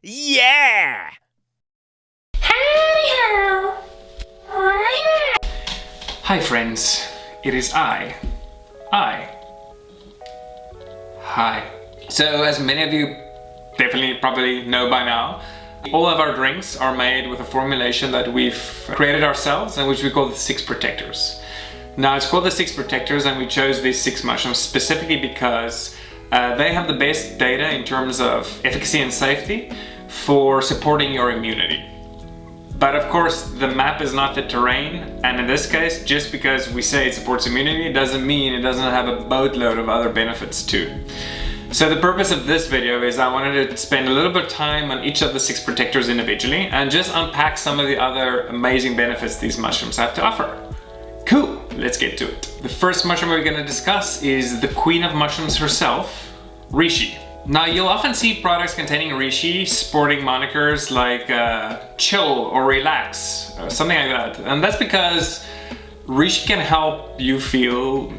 Yeah! Hi friends, it is I. Hi. So as many of you definitely probably know by now, all of our drinks are made with a formulation that we've created ourselves and which we call the 6 protectors. Now it's called the 6 protectors and we chose these 6 mushrooms specifically because they have the best data in terms of efficacy and safety for supporting your immunity. But of course the map is not the terrain, and in this case just because we say it supports immunity doesn't mean it doesn't have a boatload of other benefits too. So the purpose of this video is I wanted to spend a little bit of time on each of the 6 protectors individually and just unpack some of the other amazing benefits these mushrooms have to offer. Cool, let's get to it. The first mushroom we're going to discuss is the queen of mushrooms herself, Reishi. Now you'll often see products containing Reishi sporting monikers like chill or relax, something like that. And that's because Reishi can help you feel,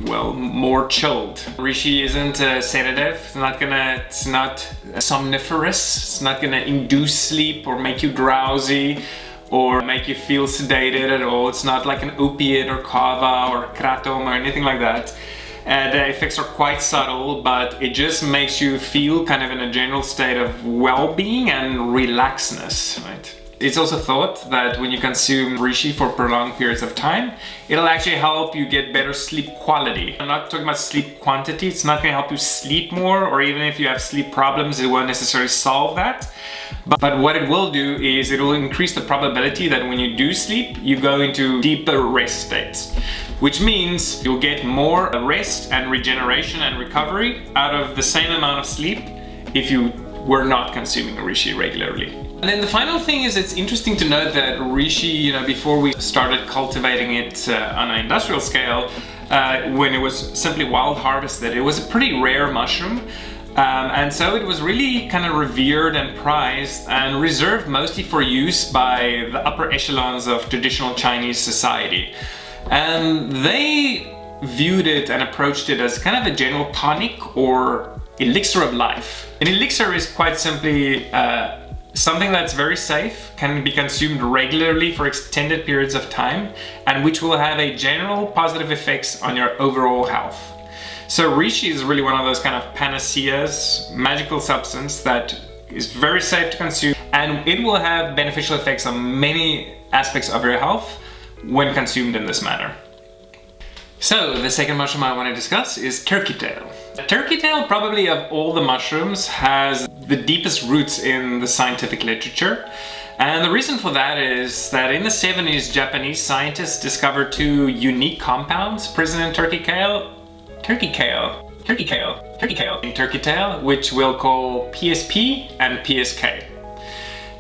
well, more chilled. Reishi isn't a sedative, it's not somniferous, it's not gonna induce sleep or make you drowsy or make you feel sedated at all. It's not like an opiate or kava or kratom or anything like that. The effects are quite subtle, but it just makes you feel kind of in a general state of well-being and relaxedness, right? It's also thought that when you consume Reishi for prolonged periods of time, it'll actually help you get better sleep quality. I'm not talking about sleep quantity, it's not going to help you sleep more, or even if you have sleep problems, it won't necessarily solve that. But what it will do is it will increase the probability that when you do sleep, you go into deeper rest states. Which means you'll get more rest and regeneration and recovery out of the same amount of sleep if you were not consuming Reishi regularly. And then the final thing is it's interesting to note that Reishi, before we started cultivating it on an industrial scale, when it was simply wild harvested, it was a pretty rare mushroom. And so it was really kind of revered and prized and reserved mostly for use by the upper echelons of traditional Chinese society. And they viewed it and approached it as kind of a general tonic or elixir of life. An elixir is quite simply something that's very safe, can be consumed regularly for extended periods of time, and which will have a general positive effects on your overall health. So Reishi is really one of those kind of panaceas, magical substance that is very safe to consume, and it will have beneficial effects on many aspects of your health when consumed in this manner. So the second mushroom I want to discuss is turkey tail. Turkey tail, probably of all the mushrooms, has the deepest roots in the scientific literature. And the reason for that is that in the 70s, Japanese scientists discovered 2 unique compounds present in turkey tail, which we'll call PSP and PSK.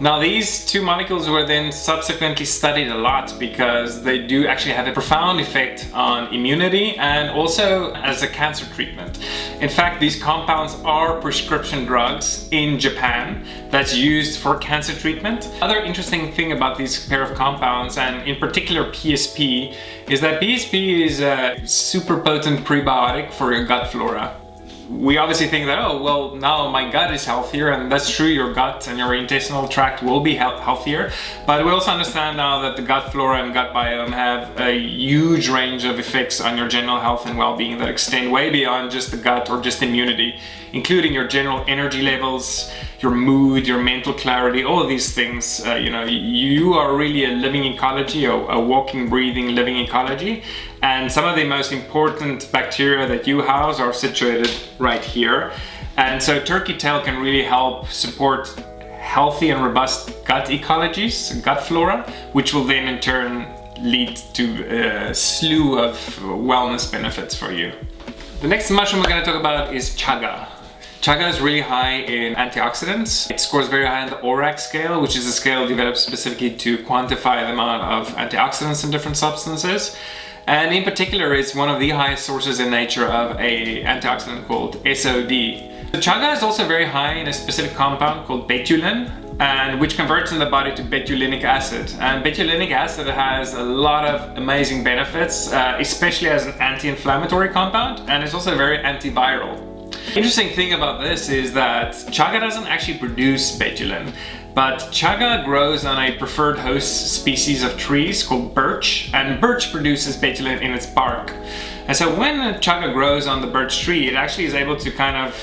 Now these 2 molecules were then subsequently studied a lot because they do actually have a profound effect on immunity and also as a cancer treatment. In fact, these compounds are prescription drugs in Japan that's used for cancer treatment. Other interesting thing about these pair of compounds, and in particular PSP, is that PSP is a super potent prebiotic for your gut flora. We obviously think that, oh, well, now my gut is healthier, and that's true, your gut and your intestinal tract will be healthier. But we also understand now that the gut flora and gut biome have a huge range of effects on your general health and well-being that extend way beyond just the gut or just immunity, including your general energy levels, your mood, your mental clarity, all of these things. You are really a living ecology, a walking, breathing, living ecology. And some of the most important bacteria that you house are situated right here. And so turkey tail can really help support healthy and robust gut ecologies, gut flora, which will then in turn lead to a slew of wellness benefits for you. The next mushroom we're going to talk about is Chaga. Chaga is really high in antioxidants. It scores very high on the ORAC scale, which is a scale developed specifically to quantify the amount of antioxidants in different substances. And in particular, it's one of the highest sources in nature of an antioxidant called SOD. The Chaga is also very high in a specific compound called betulin, and which converts in the body to betulinic acid. And betulinic acid has a lot of amazing benefits, especially as an anti-inflammatory compound, and it's also very antiviral. Interesting thing about this is that chaga doesn't actually produce betulin, but chaga grows on a preferred host species of trees called birch, and birch produces betulin in its bark. And so when chaga grows on the birch tree, it actually is able to kind of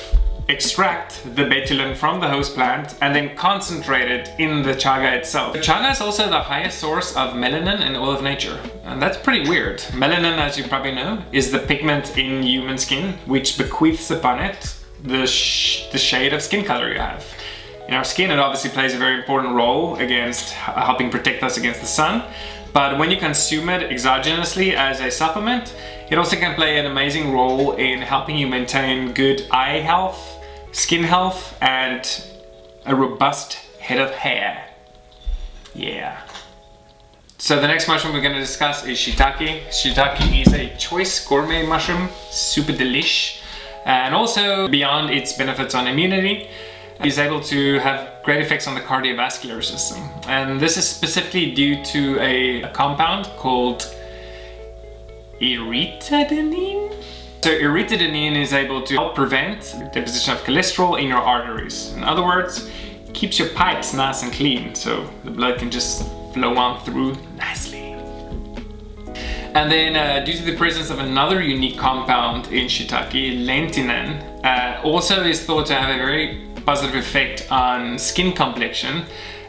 extract the betulin from the host plant and then concentrate it in the chaga itself. Chaga is also the highest source of melanin in all of nature, and that's pretty weird. Melanin, as you probably know, is the pigment in human skin which bequeaths upon it the shade of skin color you have. In our skin, it obviously plays a very important role against helping protect us against the sun, but when you consume it exogenously as a supplement, it also can play an amazing role in helping you maintain good eye health, skin health, and a robust head of hair. Yeah. So the next mushroom we're going to discuss is Shiitake. Shiitake is a choice gourmet mushroom, super delish, and also beyond its benefits on immunity, is able to have great effects on the cardiovascular system. And this is specifically due to a compound called erythritidine. So erythritidine is able to help prevent deposition of cholesterol in your arteries. In other words, it keeps your pipes nice and clean, so the blood can just flow on through nicely. And then due to the presence of another unique compound in Shiitake, lentinan, also is thought to have a very positive effect on skin complexion,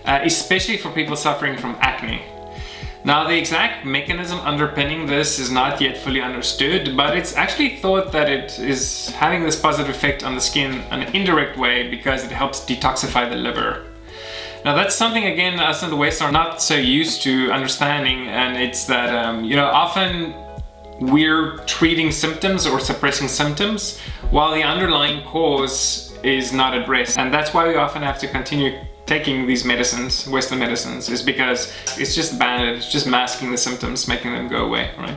especially for people suffering from acne. Now, the exact mechanism underpinning this is not yet fully understood, but it's actually thought that it is having this positive effect on the skin in an indirect way because it helps detoxify the liver. Now, that's something, again, us in the West are not so used to understanding, and it's that, often we're treating symptoms or suppressing symptoms while the underlying cause is not addressed. And that's why we often have to continue taking these medicines, Western medicines, is because it's just banded, it's just masking the symptoms, making them go away, right?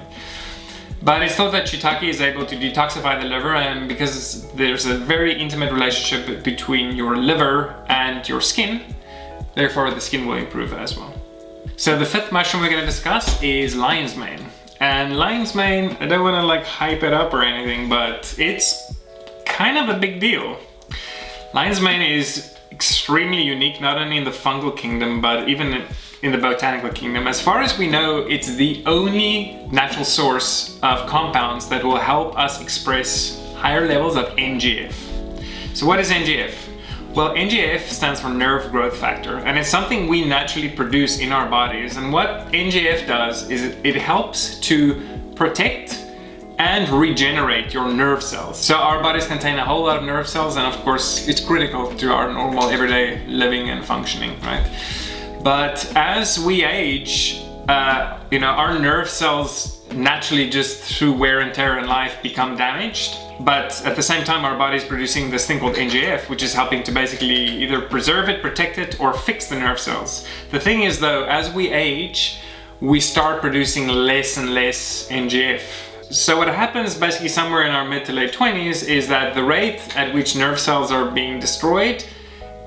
But it's thought that Shiitake is able to detoxify the liver, and because there's a very intimate relationship between your liver and your skin, therefore the skin will improve as well. So the fifth mushroom we're going to discuss is lion's mane. And lion's mane, I don't want to like hype it up or anything, but it's kind of a big deal. Lion's mane is extremely unique, not only in the fungal kingdom, but even in the botanical kingdom. As far as we know, it's the only natural source of compounds that will help us express higher levels of NGF. So what is NGF? Well, NGF stands for nerve growth factor, and it's something we naturally produce in our bodies. And what NGF does is it helps to protect and regenerate your nerve cells. So our bodies contain a whole lot of nerve cells, and of course it's critical to our normal everyday living and functioning, right? But as we age, our nerve cells naturally, just through wear and tear in life, become damaged. But at the same time, our body's producing this thing called NGF, which is helping to basically either preserve it, protect it, or fix the nerve cells. The thing is though, as we age, we start producing less and less NGF. So what happens basically somewhere in our mid to late 20s is that the rate at which nerve cells are being destroyed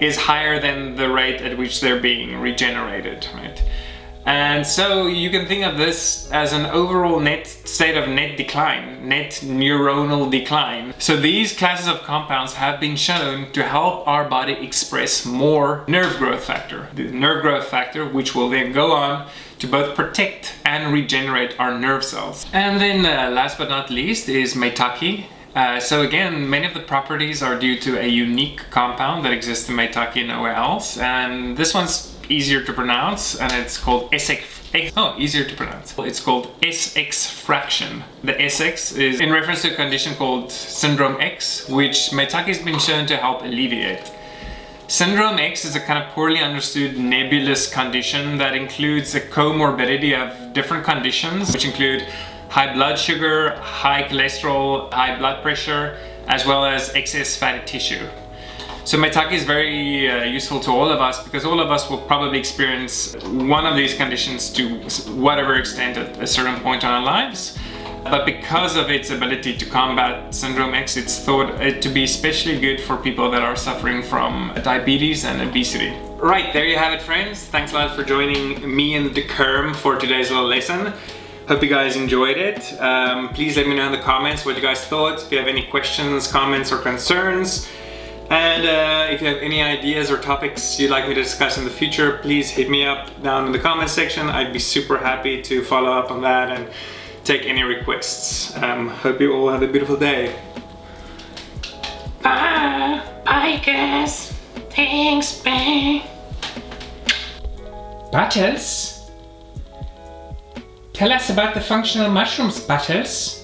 is higher than the rate at which they're being regenerated, right? And so you can think of this as an overall state of net decline, net neuronal decline. So these classes of compounds have been shown to help our body express more nerve growth factor. The nerve growth factor, which will then go on to both protect and regenerate our nerve cells. And then last but not least is Maitake. So again, many of the properties are due to a unique compound that exists in Maitake nowhere else. And this one's easier to pronounce, and it's called easier to pronounce. It's called SX fraction. The SX is in reference to a condition called Syndrome X, which Maitake has been shown to help alleviate. Syndrome X is a kind of poorly understood nebulous condition that includes a comorbidity of different conditions, which include high blood sugar, high cholesterol, high blood pressure, as well as excess fatty tissue. So Maitake is very useful to all of us because all of us will probably experience one of these conditions to whatever extent at a certain point in our lives. But because of its ability to combat Syndrome X, it's thought to be especially good for people that are suffering from diabetes and obesity. Right, there you have it, friends. Thanks a lot for joining me and the Kerm for today's little lesson. Hope you guys enjoyed it. Please let me know in the comments what you guys thought. If you have any questions, comments, or concerns. And if you have any ideas or topics you'd like me to discuss in the future, please hit me up down in the comments section. I'd be super happy to follow up on that and take any requests. Hope you all have a beautiful day. Bye. Bye, guys. Thanks, bye. Butters? Tell us about the functional mushrooms, Butters.